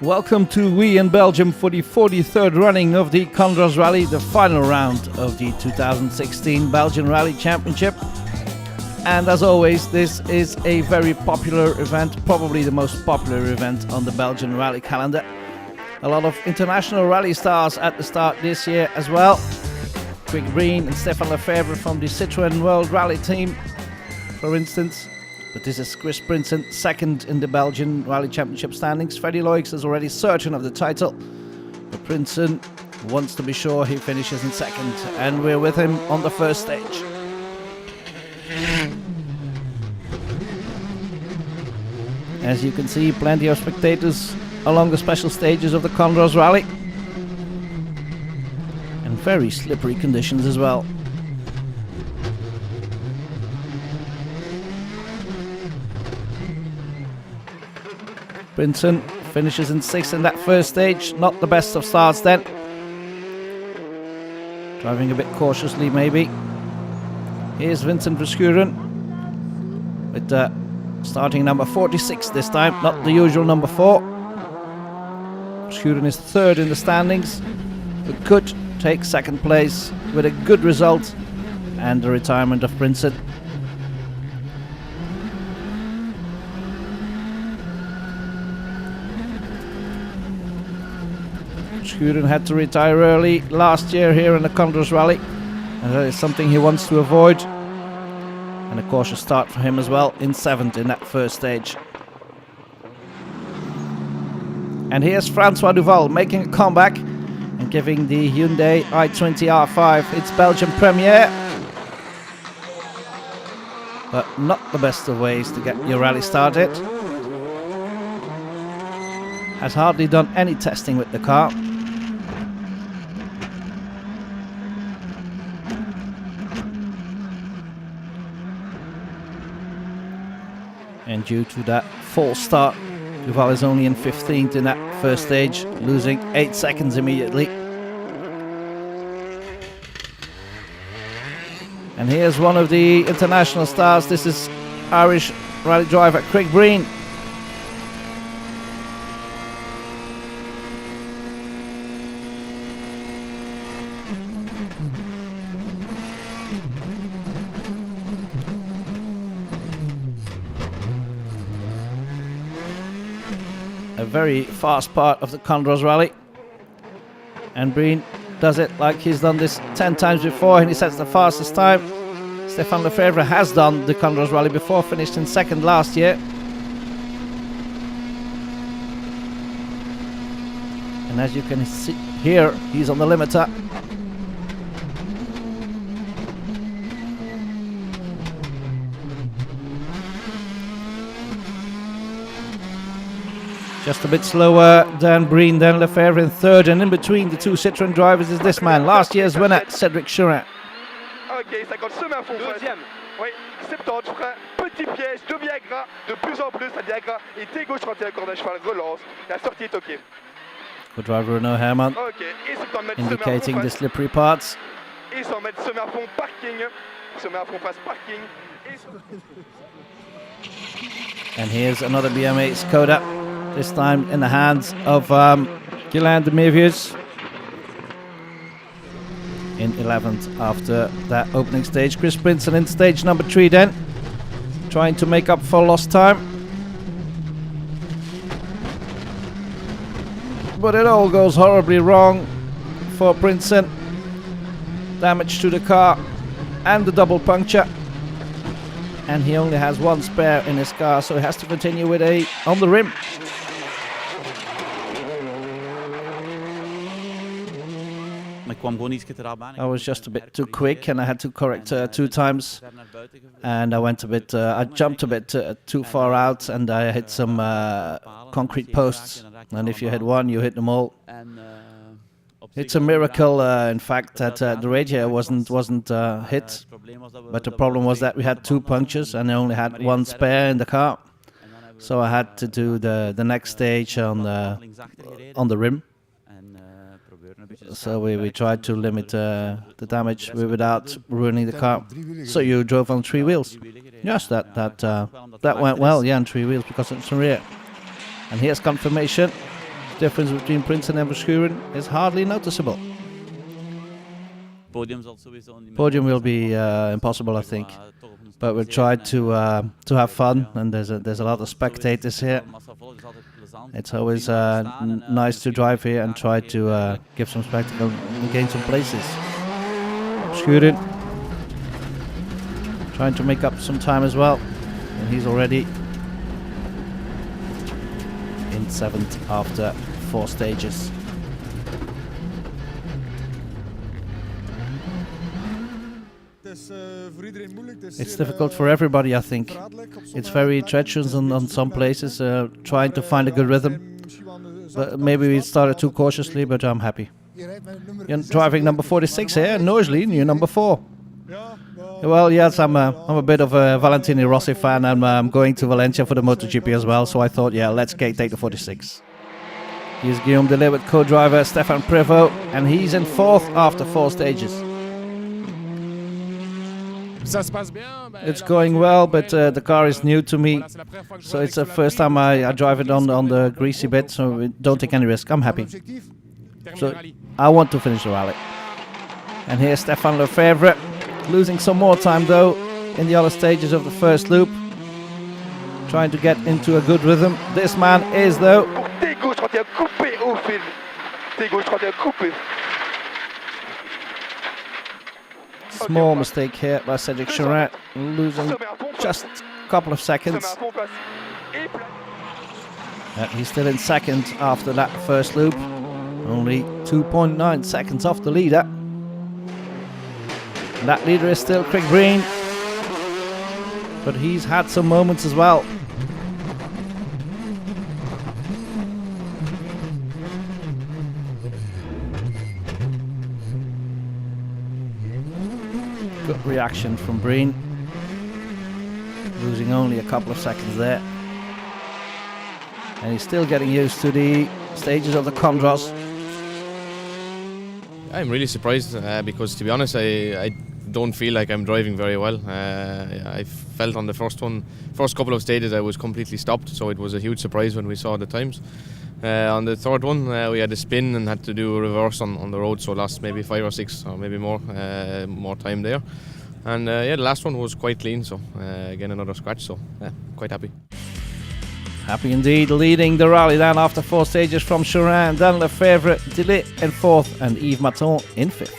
Welcome to We in Belgium for the 43rd running of the Condroz Rally, the final round of the 2016 Belgian Rally Championship. And as always, this is a very popular event, probably the most popular event on the Belgian rally calendar. A lot of international rally stars at the start this year as well. Quick Breen and Stefan Lefebvre from the Citroën World Rally team, for instance. But this is Chris Brinson, second in the Belgian Rally Championship standings. Freddie Loix is already certain of the title, but Brinson wants to be sure he finishes in second, and we're with him on the first stage. As you can see, plenty of spectators along the special stages of the Condroz Rally, and very slippery conditions as well. Brinson finishes in sixth in that first stage. Not the best of starts then. Driving a bit cautiously maybe. Here's Vincent Verschuren with starting number 46 this time, not the usual number 4. Verschuren is third in the standings, but could take second place with a good result and the retirement of Brinson. Verschuren had to retire early last year here in the Condroz Rally, and that is something he wants to avoid. And a cautious start for him as well, in seventh in that first stage. And here's Francois Duval making a comeback and giving the Hyundai i20 R5 its Belgian premiere. But not the best of ways to get your rally started. Has hardly done any testing with the car. And due to that false start, Duval is only in 15th in that first stage, losing 8 seconds immediately. And here's one of the international stars. This is Irish rally driver Quick Breen. A very fast part of the Condroz Rally, and Breen does it like he's done this 10 times before, and he sets the fastest time. Stefan Lefebvre has done the Condroz Rally before, finished in second last year. And as you can see here, he's on the limiter. Just a bit slower than Breen, then Lefebvre in third, and in between the two Citroën drivers is this man, last year's winner, Cédric Churin. Ok, 50, semé à fond. Deuxième. Oui, 70, frein, petit piège, de Viagra, de plus en plus à Viagra, et t'es gauche quand t'es à corde à cheval, relance, la sortie est ok. Good driver Renaud Herman, Ok, et 70 mètres indicating semé à the fond, slippery parts. et 100 mètres semé à fond, parking, semé à fond, face parking, And here's another BMA Skoda, this time in the hands of Guylain de Mévius in 11th after that opening stage. Chris Brinson in stage number 3 then, trying to make up for lost time. But it all goes horribly wrong for Brinson. Damage to the car and the double puncture. And he only has one spare in his car, so he has to continue with a on the rim. I was just a bit too quick, and I had to correct 2 times. And I went a bit, I jumped a bit too far out, and I hit some concrete posts. And if you hit one, you hit them all. It's a miracle, in fact, that the radiator wasn't hit. But the problem was that we had 2 punctures, and I only had 1 spare in the car. So I had to do the next stage on the rim. So we tried to limit the damage without ruining the car. So you drove on 3 wheels? Yes, that went well, yeah, on 3 wheels because it's rear. And here's confirmation. difference between Princeton and Verschuren is hardly noticeable. Podium will be impossible, I think, but we'll try to have fun, and there's a lot of spectators here. It's always nice to drive here and try to give some spectacle and gain some places. Verschuren trying to make up some time as well, and he's already in 7th after 4 stages. It's difficult for everybody, I think. It's very treacherous on some places, trying to find a good rhythm. But maybe we started too cautiously, but I'm happy. You're driving number 46 here, Noorslien, you're number 4. Well, yes, I'm a bit of a Valentino Rossi fan, and I'm going to Valencia for the MotoGP as well, so I thought, yeah, let's take the 46. Here's Guillaume Delay with co-driver Stefan Prévost, and he's in 4th after 4 stages. It's going well, but the car is new to me, so it's the first time I drive it on the greasy bit, so don't take any risk. I'm happy. So I want to finish the rally. And here's Stefan Lefebvre, losing some more time though in the other stages of the first loop, trying to get into a good rhythm. This man is though. Small mistake here by Cedric Chorin, losing just a couple of seconds. He's still in 2nd after that first loop, only 2.9 seconds off the leader. That leader is still Craig Breen, but he's had some moments as well. Good reaction from Breen, losing only a couple of seconds there. And he's still getting used to the stages of the Condroz. I'm really surprised because, to be honest, I don't feel like I'm driving very well. I felt on the first couple of stages I was completely stopped, so it was a huge surprise when we saw the times. On the third one we had a spin and had to do a reverse on the road, so lost maybe 5 or 6 or maybe more time there. And yeah, the last one was quite clean, so again another scratch, so yeah, quite happy. Happy indeed, leading the rally then after 4 stages from Chorin, then Lefebvre, Delay in 4th and Yves Maton in 5th.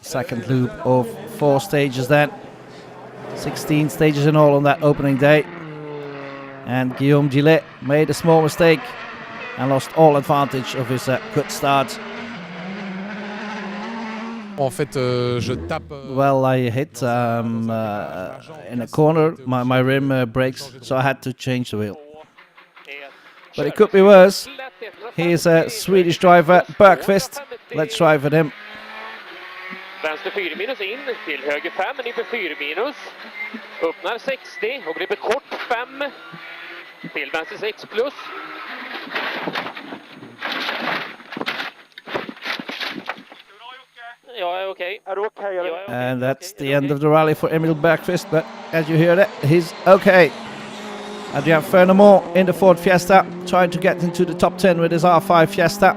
Second loop of 4 stages then. 16 stages in all on that opening day. And Guillaume Delay made a small mistake and lost all advantage of his good start. Well, I hit in a corner, my rim breaks, so I had to change the wheel. But it could be worse. Here's a Swedish driver, Bergqvist. Let's drive with him. Vänster 4 minus in till höger 5, nyper 4 minus. Öppnar 60 och griper kort 5 till vänster 6 plus. And that's the end of the rally for Emil Bergqvist, but as you hear that, he's okay. Adrian Fernamont in the Ford Fiesta, trying to get into the top 10 with his R5 Fiesta.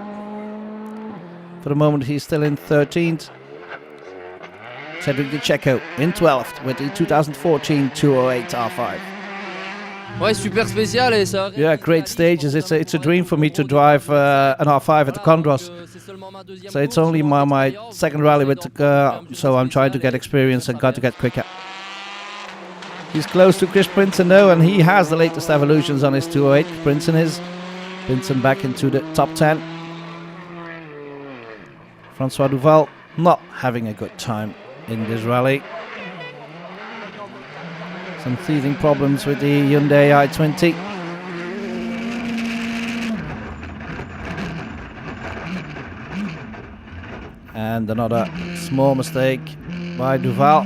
For the moment he's still in 13th. Cedric Decheco in 12th with the 2014 208 R5. Ouais, super spécial et ça. Yeah, great stages. It's a dream for me to drive an R5 at the Condroz. So it's only my second rally with the car, so I'm trying to get experience and got to get quicker. He's close to Chris Princeton though, and he has the latest evolutions on his 208. Princeton back into the top 10. Francois Duval not having a good time in this rally. Some teething problems with the Hyundai i20. And another small mistake by Duval.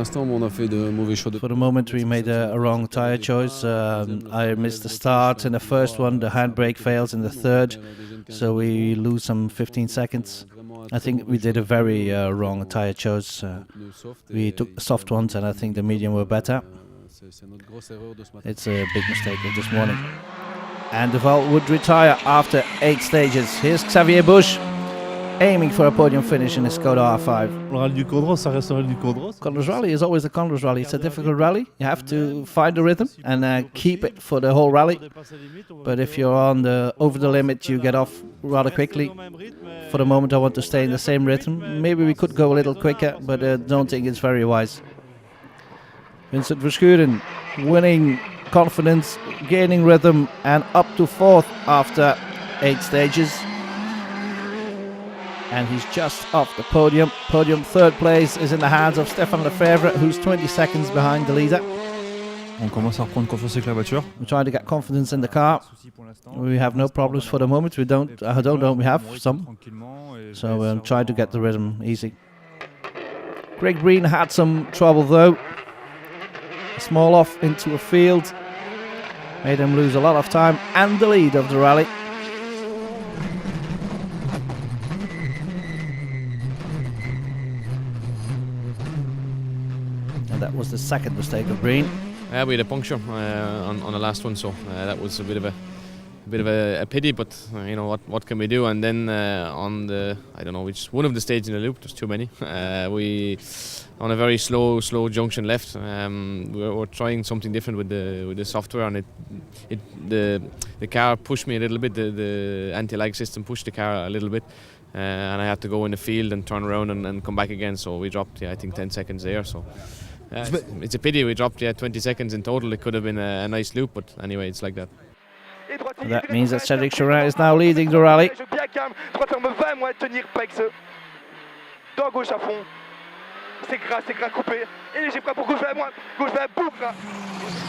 For the moment we made a wrong tyre choice. I missed the start in the first one, the handbrake fails in the third, so we lose some 15 seconds. I think we did a very wrong tyre choice. We took the soft ones, and I think the medium were better. It's a big mistake of this morning. And De Val would retire after 8 stages. Here's Xavier Bush, aiming for a podium finish in his Skoda R5. Le rallye du Condroz, ça reste le rallye du Condroz. Condroz Rally is always the Condroz Rally. It's a difficult rally. You have to find the rhythm and keep it for the whole rally. But if you're over the limit, you get off rather quickly. For the moment, I want to stay in the same rhythm. Maybe we could go a little quicker, but I don't think it's very wise. Vincent Verschuren winning confidence, gaining rhythm, and up to 4th after 8 stages. And he's just off the podium. Podium 3rd place is in the hands of Stéphane Lefebvre, who's 20 seconds behind the leader. On commence à reprendre confiance avec la voiture. We're trying to get confidence in the car. We have no problems for the moment. I don't know, we have some. So we're trying to get the rhythm easy. Greg Breen had some trouble though. A small off into a field made him lose a lot of time and the lead of the rally. And that was the 2nd mistake of Breen. Yeah, we had a puncture on the last one, so that was a bit of a pity. But you know what can we do? And then on the I don't know which one of the stages in the loop, there's too many. We on a very slow junction left. We're trying something different with the software, and the car pushed me a little bit. The anti-lag system pushed the car a little bit, and I had to go in the field and turn around and come back again. So we dropped, I think 10 seconds there. So. It's a pity we dropped 20 seconds in total. It could have been a nice loop, but anyway, it's like that. That means that Cedric Chorin is now leading the rally.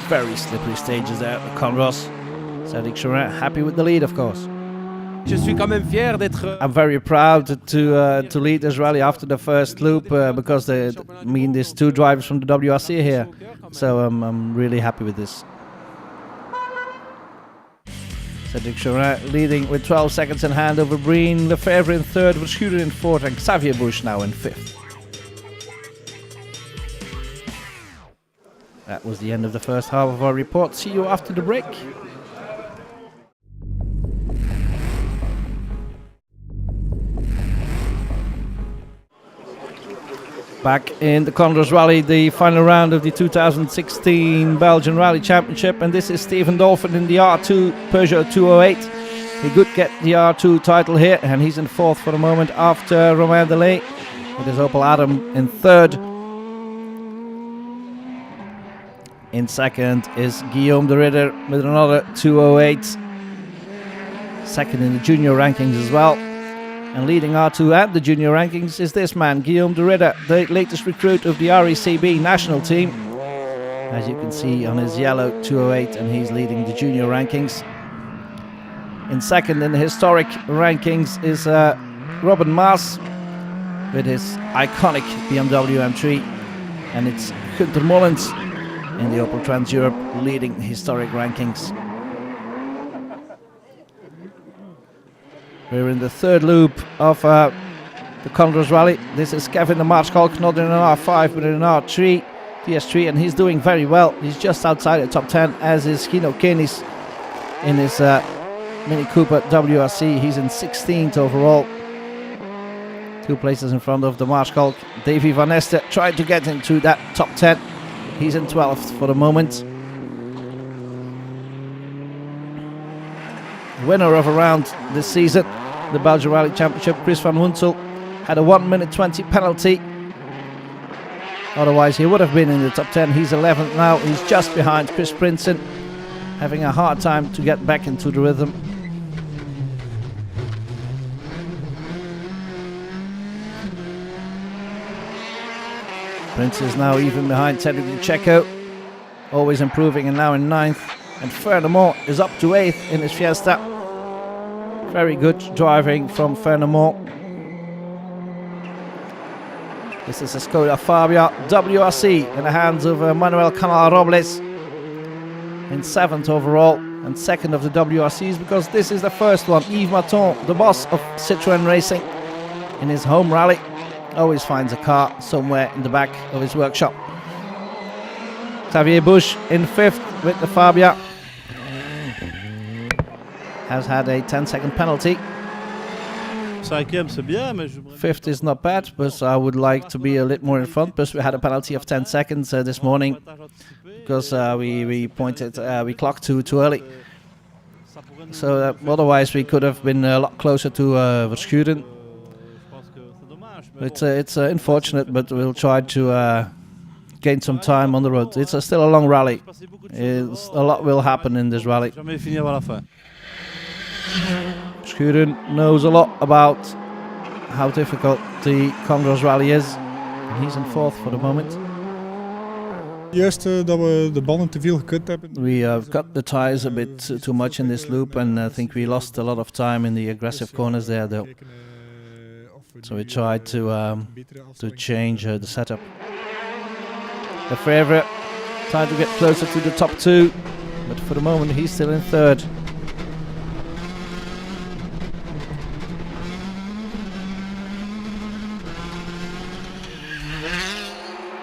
Very slippery stages there at Condroz. Cedric Chorin happy with the lead, of course. Je suis quand même fier d'être. I'm very proud to lead this rally after the first loop because there's 2 drivers from the WRC here, so I'm really happy with this. Cedric Chorin leading with 12 seconds in hand over Breen, Lefebvre in 3rd, Verschuren in 4th, and Xavier Bush now in 5th. That was the end of the first half of our report. See you after the break. Back in the Condroz Rally, the final round of the 2016 Belgian Rally Championship, and this is Steven Dolphin in the R2 Peugeot 208. He could get the R2 title here, and he's in 4th for the moment after Romain Delay with his Opel Adam in 3rd. In 2nd is Guillaume de Ridder with another 208. 2nd in the junior rankings as well. And leading R2 at the junior rankings is this man, Guillaume de Ridder, the latest recruit of the RECB national team. As you can see on his yellow 208, and he's leading the junior rankings. In 2nd in the historic rankings is Robin Maas with his iconic BMW M3. And it's Gunther Mullins in the Opel Trans Europe leading historic rankings. We're in the 3rd loop of the Condroz Rally. This is Kevin de Maarschalk, not in an R5 but in an R3, DS3, and he's doing very well. He's just outside the top 10, as is Gino Kenis in his Mini Cooper WRC. He's in 16th overall. 2 places in front of de Maarschalk. Davy Van Este trying to get into that top 10. He's in 12th for the moment. Winner of a round this season, the Belgian Rally Championship, Chris van Hunsel, had a 1 minute 20 penalty. Otherwise he would have been in the top 10. He's 11th now. He's just behind Chris Prinsen, having a hard time to get back into the rhythm. Prince is now even behind Cedric Checo, always improving, and now in 9th. And furthermore is up to 8th in his Fiesta. Very good driving from Furthermore. This is a Skoda Fabia WRC in the hands of Manuel Canal Robles in 7th overall and 2nd of the WRCs, because this is the first one. Yves Maton, the boss of Citroën Racing, in his home rally. Always finds a car somewhere in the back of his workshop. Xavier Bush in 5th with the Fabia. Has had a 10-second penalty. 5e, c'est bien, mais je... 5th is not bad, but I would like to be a little more in front. But we had a penalty of 10 seconds this morning because we clocked too early. So otherwise we could have been a lot closer to Verschuren. It's unfortunate, but we'll try to gain some time on the road. It's still a long rally. A lot will happen in this rally. Jamais fini avant la fin. Verschuren knows a lot about how difficult the Condroz rally is. And he's in 4th for the moment. Eerst dat we de banden te veel gekut hebben. We cut the tires a bit too much in this loop, and I think we lost a lot of time in the aggressive corners there, though. So we tried to change the setup. The favorite trying to get closer to the top 2, but for the moment he's still in 3rd.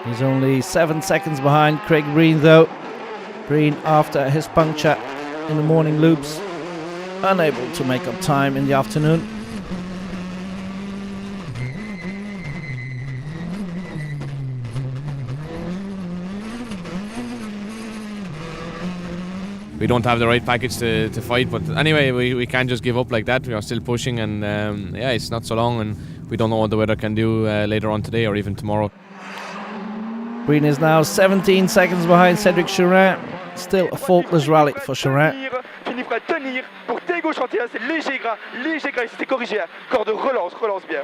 He's only 7 seconds behind Craig Breen, though. Breen, after his puncture in the morning loops, unable to make up time in the afternoon. We don't have the right package to fight, but anyway, we can't just give up like that. We are still pushing, and yeah, it's not so long, and we don't know what the weather can do later on today or even tomorrow. Breen is now 17 seconds behind Cédric Chorin. Still a faultless rally for Chorin. Finit par tenir pour Tego Chantier, c'est léger gras, c'était corrigé. Corps de relance bien.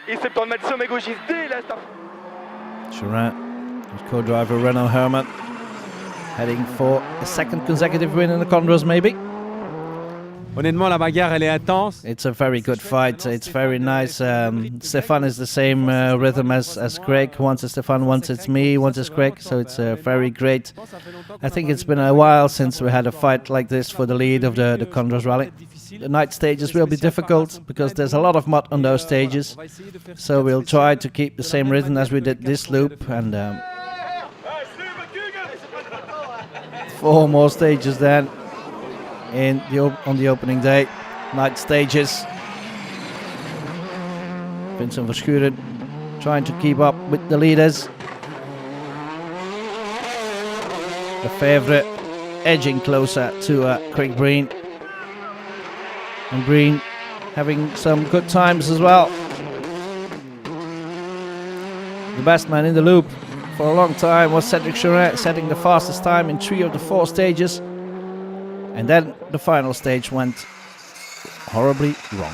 Et 70 mètres sommet gauchiste dès la start. Chorin, his co-driver Renaud Herman, heading for a 2nd consecutive win in the Condroz, maybe. Honnêtement, la bagarre, elle est intense. It's a very good fight. It's very nice. Stefan is the same rhythm as Craig. Once it's Stefan, once it's me, once it's Craig. So it's very great. I think it's been a while since we had a fight like this for the lead of the Condroz Rally. The night stages will be difficult because there's a lot of mud on those stages. So we'll try to keep the same rhythm as we did this loop. And 4 more stages then. On the opening day, night stages. Vincent Verschuren trying to keep up with the leaders. The favourite edging closer to Craig Breen. And Breen having some good times as well. The best man in the loop for a long time was Cédric Chorin, setting the fastest time in 3 of the 4 stages. And then the final stage went horribly wrong.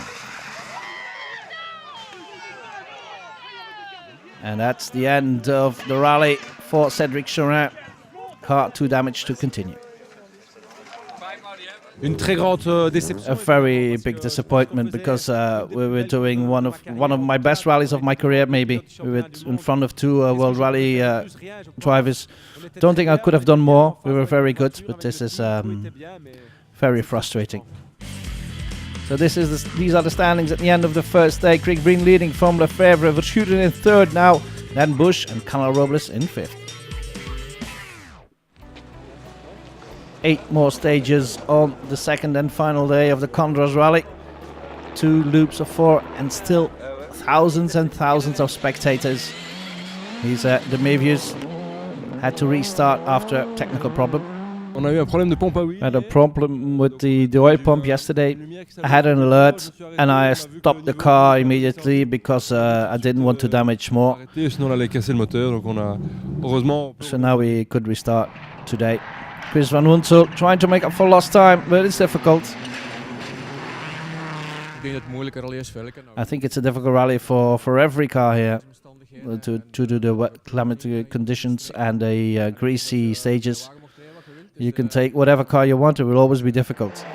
And that's the end of the rally for Cédric Chorin. Car too damaged to continue. Une très grande déception. A very big disappointment because we were doing one of my best rallies of my career, maybe. We were in front of 2 World Rally drivers. Don't think I could have done more. We were very good, but this is very frustrating. So these are the standings at the end of the first day. Craig Breen leading from Lefebvre, Verschuren in 3rd now, then Bush and Canal Robles in 5th. 8 more stages on the 2nd and final day of the Condroz Rally. 2 loops of 4 and still thousands and thousands of spectators. The Mevius had to restart after a technical problem. On a eu un problème de pompe à huile. I had a problem with the oil pump yesterday. I had an alert and I stopped the car immediately because I didn't want to damage more. Sinon, on allait casser le moteur, donc on a heureusement. So now we could restart today. Chris Van Woensel trying to make up for lost time, but it's difficult. I think it's a difficult rally for every car here to do the wet climate conditions and the greasy stages. You can take whatever car you want, it will always be difficult.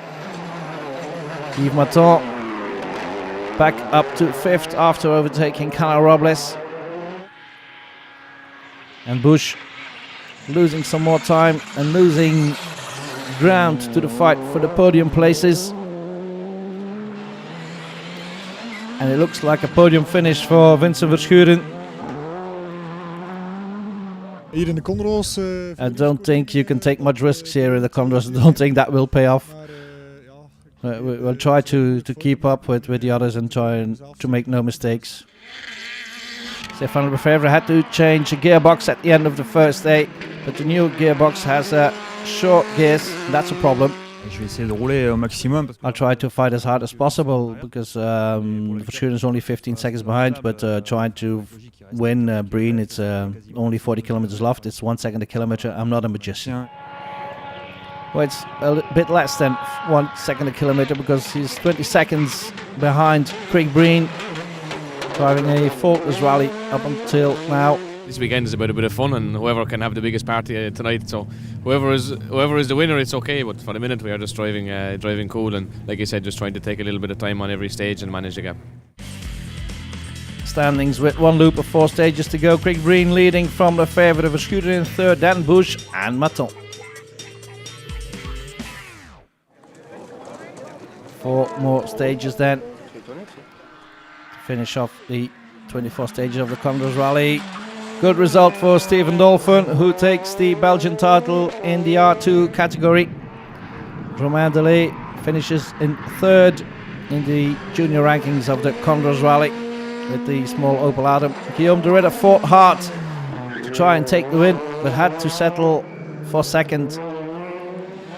Yves Martin back up to 5th after overtaking Canal Robles. And Bush losing some more time and losing ground to the fight for the podium places. And it looks like a podium finish for Vincent Verschuren. Hier in de Condroz. I don't think you can take much risks here in the Condroz. I don't think that will pay off. We'll try to keep up with the others and try to make no mistakes. Stefan Lefebvre had to change a gearbox at the end of the first day, but the new gearbox has short gears. That's a problem. Je vais essayer de rouler au maximum. I'll try to fight as hard as possible because Verschuren is only 15 seconds behind, but trying to win Breen, it's only 40 kilometers left. It's 1 second a kilometer. I'm not a magician. Well, it's a bit less than 1 second a kilometer because he's 20 seconds behind Craig Breen, driving a faultless rally up until now. This weekend is about a bit of fun, and whoever can have the biggest party tonight. So whoever is the winner, it's okay. But for the minute, we are just driving cool, and like I said, just trying to take a little bit of time on every stage and manage the gap. Standings with one loop of 4 stages to go. Craig Breen leading from Lefebvre, Verschuren in third, then Bush and Maton. 4 more stages then to finish off the 24 stages of the Condroz Rally. Good result for Steven Dolphin, who takes the Belgian title in the R2 category. Romain Delay finishes in third in the junior rankings of the Condroz Rally with the small Opel Adam. Guillaume de Ridder fought hard to try and take the win, but had to settle for second.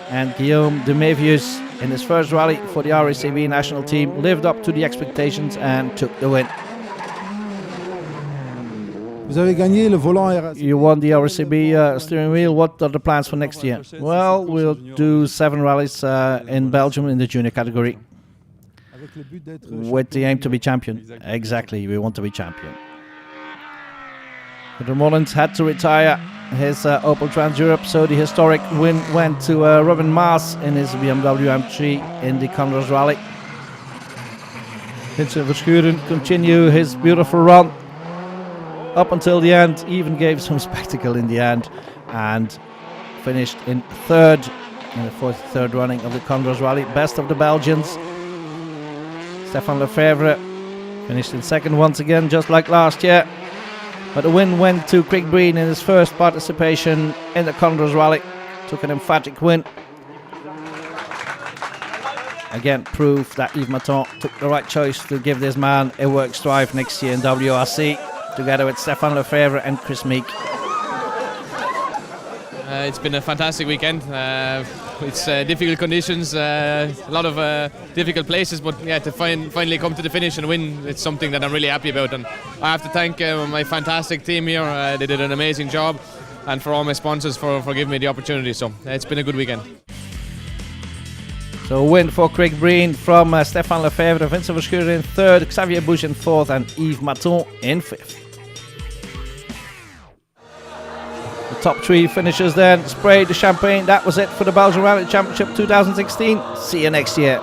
And Guillaume de Mévius, in his first rally for the RACB national team, lived up to the expectations and took the win. Vous avez gagné le volant RAC. You won the RACB steering wheel. What are the plans for next year? Well, we'll do 7 rallies in Belgium in the junior category with the aim to be champion. Exactly, we want to be champion. Peter Mullins had to retire his Opel Trans Europe, so the historic win went to Robin Maas in his BMW M3 in the Condroz Rally. Vincent Verschuren continue his beautiful run up until the end, even gave some spectacle in the end, and finished in third in the 43rd running of the Condroz Rally. Best of the Belgians. Stefan Lefebvre finished in second once again, just like last year. But the win went to Craig Breen in his first participation in the Condroz Rally. Took an emphatic win. Again, proof that Yves Maton took the right choice to give this man a works drive next year in WRC, together with Stefan Lefebvre and Chris Meek. It's been a fantastic weekend. It's difficult conditions, a lot of difficult places, but yeah, to finally come to the finish and win, it's something that I'm really happy about. And I have to thank my fantastic team here. They did an amazing job, and for all my sponsors for giving me the opportunity. So it's been a good weekend. So a win for Craig Breen from Stefan Lefebvre, Vincent Verschuren in third, Xavier Bush in fourth, and Yves Maton in fifth. The top 3 finishers then sprayed the champagne. That was it for the Belgian Rally Championship 2016. See you next year.